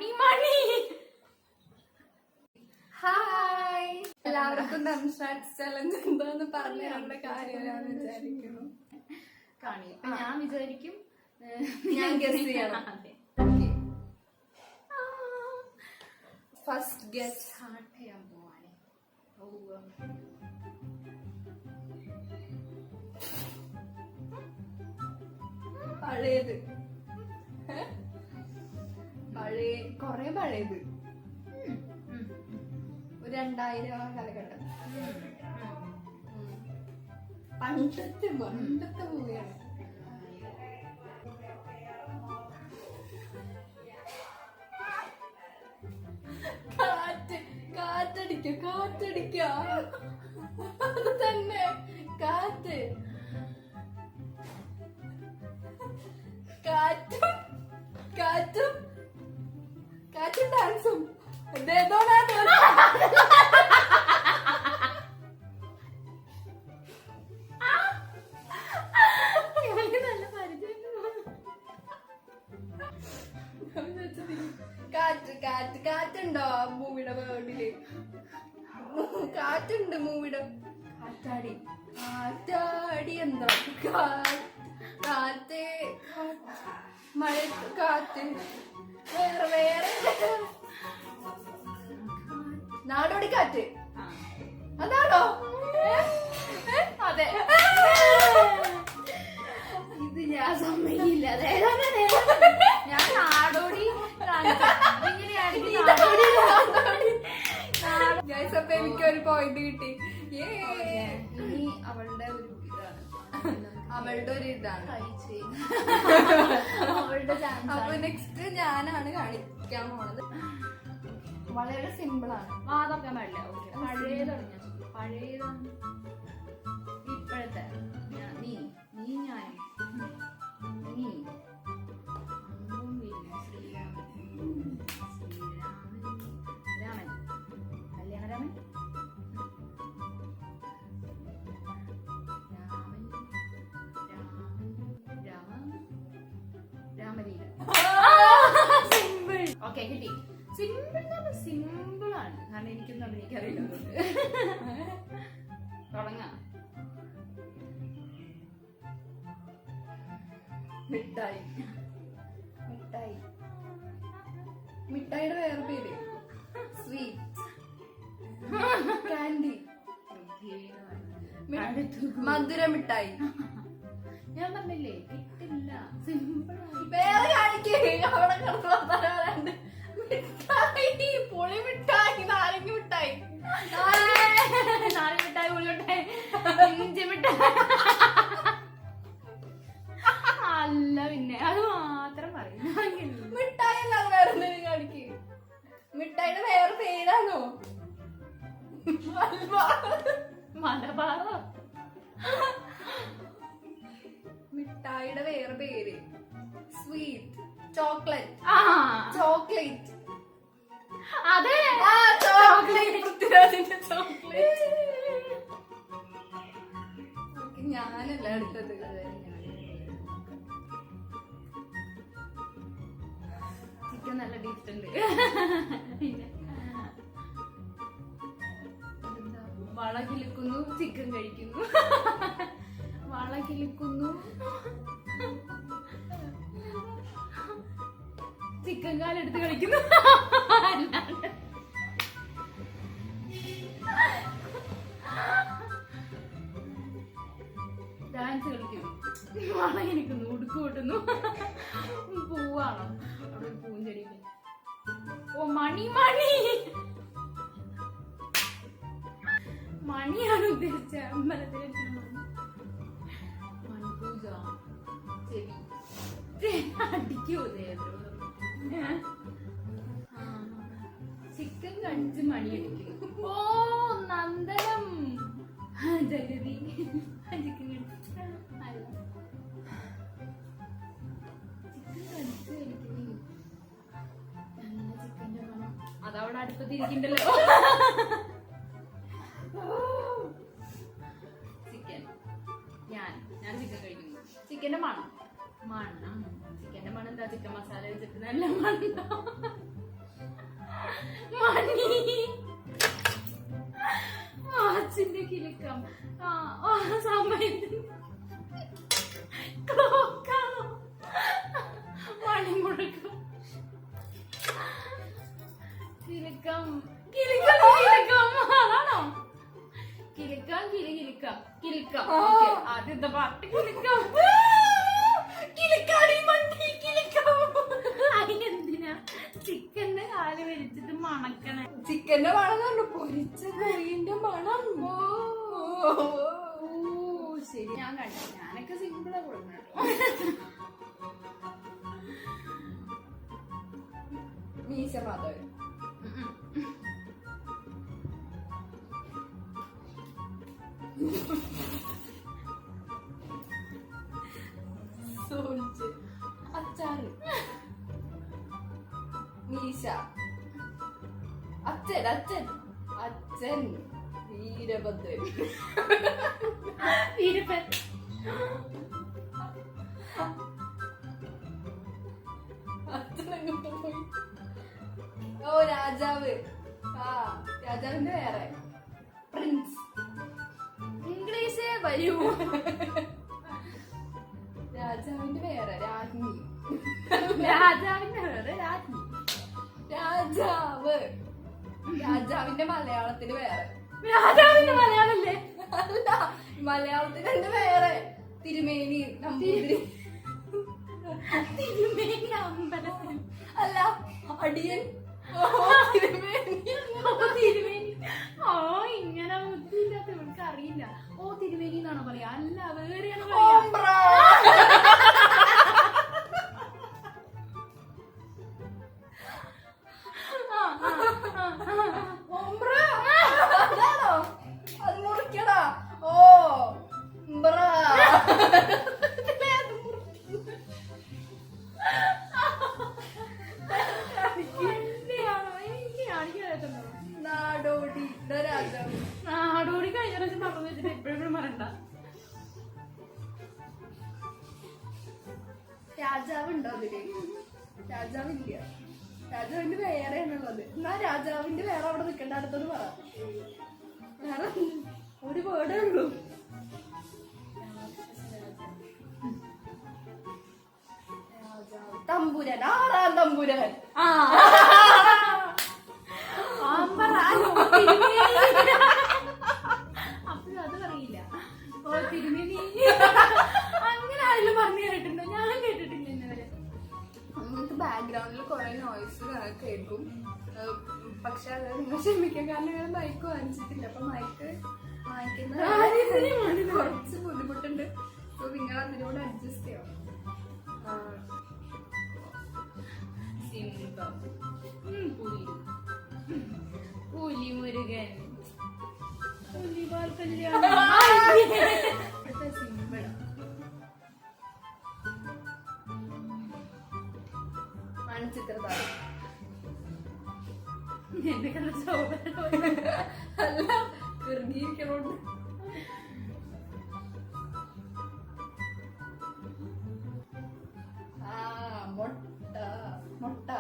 മണി മണി. Hi, എല്ലാവർക്കും സംസാരിച്ച challenge എന്താന്ന് പറഞ്ഞു തരേണ്ട കാര്യമാണെന്ന് വിചാരിക്കുന്നു. കാണി ഞാൻ വിചാരിക്കും ഞാൻ ഗസ് ചെയ്യണം. ഫസ്റ്റ് ഗസ് സ്റ്റാർട്ട് ചെയ്യാൻ പോവാണ്. പഴയത്, പഴയ കൊറേ പഴയത്, ഒരു 2000 കാലഘട്ടം, പണ്ടത്തെ മൂവിയാണ്. കാറ്റടിക്ക അത് തന്നെ, കാറ്റ്, കാറ്റും ഡാൻസും. കാറ്റുണ്ടോ മൂവിയുടെ വേർഡില്? കാറ്റുണ്ട് മൂവിയുടെ. കാറ്റാടി എന്താ? കാറ്റ്, മഴ, കാറ്റ്, വേറെ നാടോടി കാറ്റ്. അതാണോ? അതെ, ഇത് ഞാൻ സമ്മതിക്കില്ല. ഞാൻ നാടോടി അപ്പൊ എനിക്കൊരു പോയിന്റ് കിട്ടി. ഇനി അവളുടെ ഒരു ഇതാണ്, അവളുടെ ഒരു ഇതാണ്. അവളുടെ അപ്പൊ നെക്സ്റ്റ് ഞാനാണ് കാണിക്കാൻ പോണത്. വളരെ സിമ്പിൾ ആണ്. വാതൊക്കാൻ പാടില്ല. ഓക്കെ, പഴയ തുടങ്ങിയ പഴയതാണ്. ഇപ്പോഴത്തെ നീ ഞാനും നീ കിട്ടി. സിമ്പിൾ ആണ്. കാരണം എനിക്കൊന്നും എനിക്കറിയില്ല. തുടങ്ങാം. മിഠായിയുടെ വേറെ പേര് സ്വീറ്റ്, കാൻഡി, മധുര മിഠായി. ഞാൻ പറഞ്ഞില്ലേ കിട്ടില്ല. സിമ്പിൾ വേറെ കാണിക്കേ. അവിടെ കിടന്നു മിഠായി, പുളി മിഠായി, നാരങ്ങ മിഠായി, മിഠായി, പുളി മിഠായി, ഇഞ്ചി മിഠായി. അല്ല, പിന്നെ അത് മാത്രം പറയും. മിഠായി അല്ലാതെ വേറെ എന്തെങ്കിലും കാണിക്കേ. മിഠായിയുടെ വേറെ പേരാണോ? മലബാറോ? മിഠായിയുടെ വേറെ പേര് സ്വീറ്റ്, ചോക്ലേറ്റ്. ചോക്ലേറ്റ്. അതെ, ചോക്ലേറ്റ്. ചോക്ലേറ്റ്. ഞാനല്ല അടുത്തത്. ചിക്കൻ നല്ല ടേസ്റ്റ് ഉണ്ട്. വള കിളിക്കുന്നു, ചിക്കൻ കഴിക്കുന്നു. വള കിളിക്കുന്നു, ചിക്കൻ കാലെടുത്ത് കളിക്കുന്നു. ഡാൻസ് കളിക്കുന്നു, വള കിളിക്കുന്നു, ഉടുക്ക് കൊട്ടുന്നു. പൂവാണോ? അവിടെ ഒരു പൂഞ്ചെടി. ഓ, മണി മണിയാണ് ഉദ്ദേശിച്ച. അമ്പലത്തിലെ മണിപൂജ. ചെവി അടിക്കോ? ചിക്കൻ കടിച്ച് മണി അടിക്കുന്നു. ഓ, നന്ദനം. ജഗതി ചിക്കൻ കടിച്ച് കളിക്കുന്നു. നല്ല ചിക്കൻ്റെ മണം അതവിടെ അടുപ്പത്തിരിക്കണ്ടല്ലോ. ചിക്കൻ, ഞാൻ ചിക്കൻ കഴിക്കുന്നു. ചിക്കന്റെ മണം, ചിക്കന്റെ മണം എന്താ? ചിക്കൻ മസാല വെച്ചിട്ട് നല്ല മണം. മണി. വാച്ചിന്റെ കിലുക്കം. സമയത്തിന് ക്ലോക്കാണോ? മണിമുഴക്കം. കിലുക്കം കിലുക്കം കിലുക്കം. അതാണോ? കിലുക്കം കിലുക്കം കിലുക്കം. ആദ്യത്തെ പാട്ട് കിലുക്കം. കിലുക്കാടി മന്തി കിലുക്കം. അതിനെന്തിനാ ചിക്കന്റെ കാല് വലിച്ചിട്ട് മണക്കണേ? ചിക്കന്റെ മണം കണ്ടു, പൊരിച്ച കോഴിന്റെ മണം. ശരി, ഞാൻ കണ്ടു. ഞാനൊക്കെ സിമ്പിളാ കൊടുക്കണം. മീശ മാധവൻ. അച്ചാറ്. മീശ. അച്ഛൻ അച്ഛൻ അച്ഛൻ വീരഭദ്രൻ. വീരപ്പൻ. അച്ഛനങ്ങോട്ട് പോയി. ഓ രാജാവ്. ആ രാജാവിന്റെ വേറെ. പ്രിൻസ്. ഇംഗ്ലീഷേ വരൂ. രാജാവിന്റെ വേറെ. രാജ്ഞി. രാജാവിന്റെ വേറെ രാജ്ഞി. രാജാവ്. രാജാവിന്റെ മലയാളത്തിന് വേറെ. രാജാവിന്റെ മലയാളല്ലേ? അല്ല, മലയാളത്തിന് തന്നെ വേറെ. തിരുമേനി നമ്പൂതിരി. തിരുമേനി അമ്പലത്തിൽ. അല്ല, അടിയൻ. തിരുമേനി. തിരുമേനി. ഓ, ഇങ്ങനെ ബുദ്ധിയില്ലാത്ത ഇവർക്ക് അറിയില്ല. ഓ, തിരുമേനി എന്നാണോ പറയാ? അല്ല, വേറെയാണ് പറയാ. അതാണോ? അത് മുറിക്കടാ. ഓ നാടോടി. രാജാവ്. നാടോടി കഴിഞ്ഞ പ്രാവശ്യം പറഞ്ഞു വെച്ചിട്ട് എപ്പോഴും പറയണ്ട. രാജാവുണ്ടോ അതില്? രാജാവില്ല. രാജാവിന്റെ വേറെയാണുള്ളത്. എന്നാ രാജാവിന്റെ വേറെ അവിടെ നിൽക്കണ്ട. അടുത്തത് പറ. വേറെ ഒരു വേർഡേ ഉള്ളൂ. തമ്പുരാൻ. ആറാം തമ്പുരാൻ. അപ്പോഴും അത് പറയില്ല. ഓ, തിരുമേനി. അങ്ങനെ ആരെങ്കിലും പറഞ്ഞു കേട്ടിട്ടുണ്ടോ? ഞാൻ കേട്ടിട്ടില്ല ഇന്നവരെ. നിങ്ങൾക്ക് ബാക്ക്ഗ്രൗണ്ടിൽ കുറെ നോയ്സ് കേൾക്കും. പക്ഷെ അത് നിങ്ങൾ ക്ഷമിക്കാം, കാരണം ഞങ്ങൾ മൈക്ക് വാങ്ങിച്ചിട്ടില്ല. അപ്പൊ മൈക്ക് വാങ്ങിക്കുന്ന കുറച്ച് ബുദ്ധിമുട്ടുണ്ട്. അപ്പൊ നിങ്ങൾ അതിനോട് അഡ്ജസ്റ്റ് ചെയ്യണം. പുലി മുരുകൻ. പുലിവാൽ കല്യാണം. സിമ്പിൾ. മൺചിത്രതാരം. എന്നെ കണ്ട ശോഭന. അല്ല, ഇറങ്ങിയിരിക്കണോണ്ട്. മുട്ട. മുട്ട.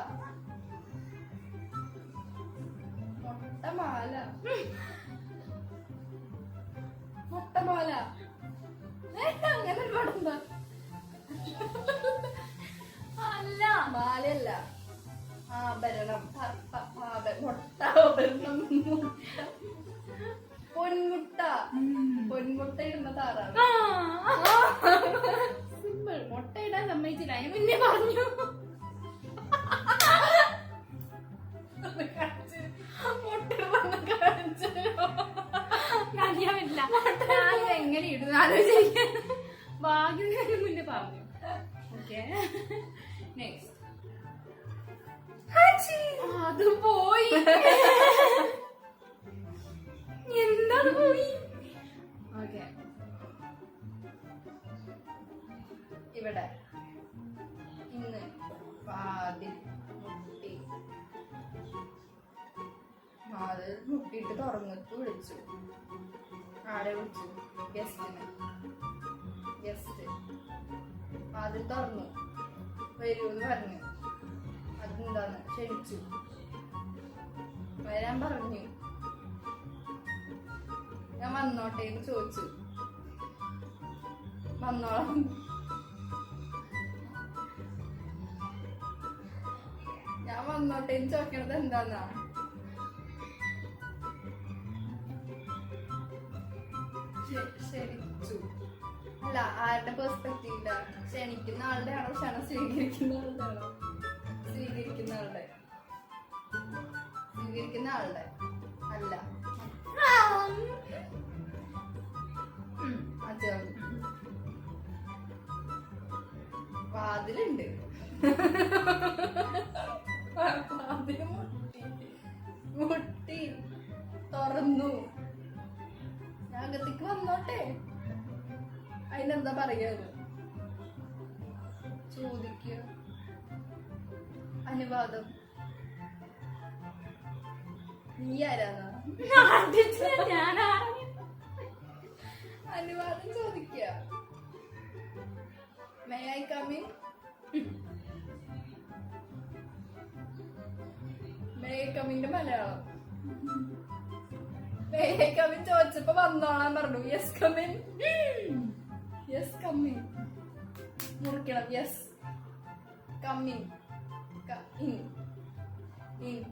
മുട്ടമാല. മുട്ടമാല. അങ്ങനെ ഒരു പാടെന്താ? അല്ല, മാലയല്ല, ആഭരണം. മുട്ടാഭരണം. പൊന്മുട്ട. പൊന്മുട്ട ഇടുന്ന താറാവ്. സിമ്പിൾ. മുട്ട ഇടാൻ സമ്മതിച്ചില്ല, അതിന് മുന്നേ പറഞ്ഞു. ഞാൻ എങ്ങനെ ഇടുന്നു ആലോചിക്കാൻ ഭാഗ്യത്തിന് മുന്നേ പറഞ്ഞു. Okay, next. അത് പോയി. എന്താ പോയി? ഓക്കെ, ഇവിടെ ഇന്ന് വാതിൽ മുട്ടി. വാതിൽ മുട്ടിയിട്ട് തുറന്നിട്ട് വിളിച്ചു. ആരെ വിളിച്ചു? ഗസ്റ്റിനെ. ഗസ്റ്റ് വാതിൽ തുറന്നു. വരൂന്ന് പറഞ്ഞു. അതെന്താന്ന് ക്ഷണിച്ചു. വരാൻ പറഞ്ഞു. ഞാൻ വന്നോട്ടെ എന്ന് ചോദിച്ചു. വന്നോളാം. ഞാൻ വന്നോട്ടെ എന്ന് ചോദിക്കണത് എന്താന്നാ? ക്ഷണിച്ചു. അല്ല, ആരുടെ പെർസ്പെക്റ്റീവില്ല? ക്ഷണിക്കുന്ന ആളുടെ ആണോ ക്ഷണം സ്വീകരിക്കുന്ന ആളുടെ ആണോ? സ്വീകരിക്കുന്ന ആളുടെ. സ്വീകരിക്കുന്ന ആളുടെ അല്ല. അതെ, വാതിലുണ്ട്. വാതില് മുട്ടി തുറന്നു. ഞാൻ അകത്തേക്ക് വന്നോട്ടെ? അതിനെന്താ പറയാത്? ചോദിക്കുക. അനുവാദം. നീ ആരാന്നാ? അനുവാദം ചോദിക്കുക. May I come in? May I come in ന്റെ Malayalam. May I come in ചോദിച്ചപ്പോ വന്നോളാൻ പറഞ്ഞു. Yes, come in. Yes, come in. മുറിക്കണം. Yes, come in.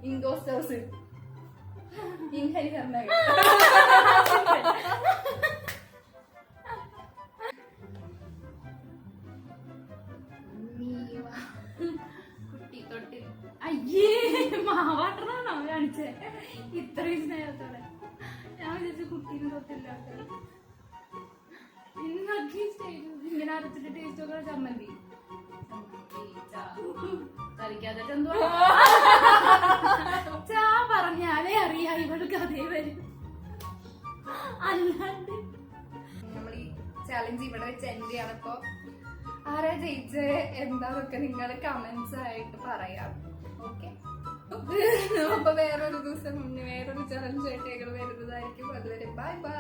In goes the house. In Harihar Nagar. കുട്ടി തൊട്ടി. അയ്യേ, മാവാട്ടണോ കാണിച്ചേ ഇത്രയും സ്നേഹത്തോടെ? ഞാൻ വിചാരിച്ചു കുട്ടീനെ തൊട്ടില്ല. ഇന്നൊക്കെ ഇങ്ങനെ അരച്ചിട്ട് ടേസ്റ്റ് ഒക്കെ ചമ്മന്തി കളിക്കാതെ എന്തോ ചാ പറഞ്ഞാലേ അറിയാം ഇവൾക്ക് അതേ വരും. അല്ലാണ്ട് നമ്മൾ ഈ ചാലഞ്ച് ഇവിടെ വെച്ച് എൻഡ് ചെയ്യണം. അപ്പൊ ആരാ ജയിച്ചേ എന്താന്നൊക്കെ നിങ്ങൾ കമന്റ്സ് ആയിട്ട് പറയാം. ഓക്കെ, അപ്പൊ വേറൊരു ദിവസം മുന്നേ വേറൊരു ചലഞ്ച് ആയിട്ട് ഞങ്ങൾ വരുന്നതായിരിക്കും. അതുവരെ ബൈ ബൈ.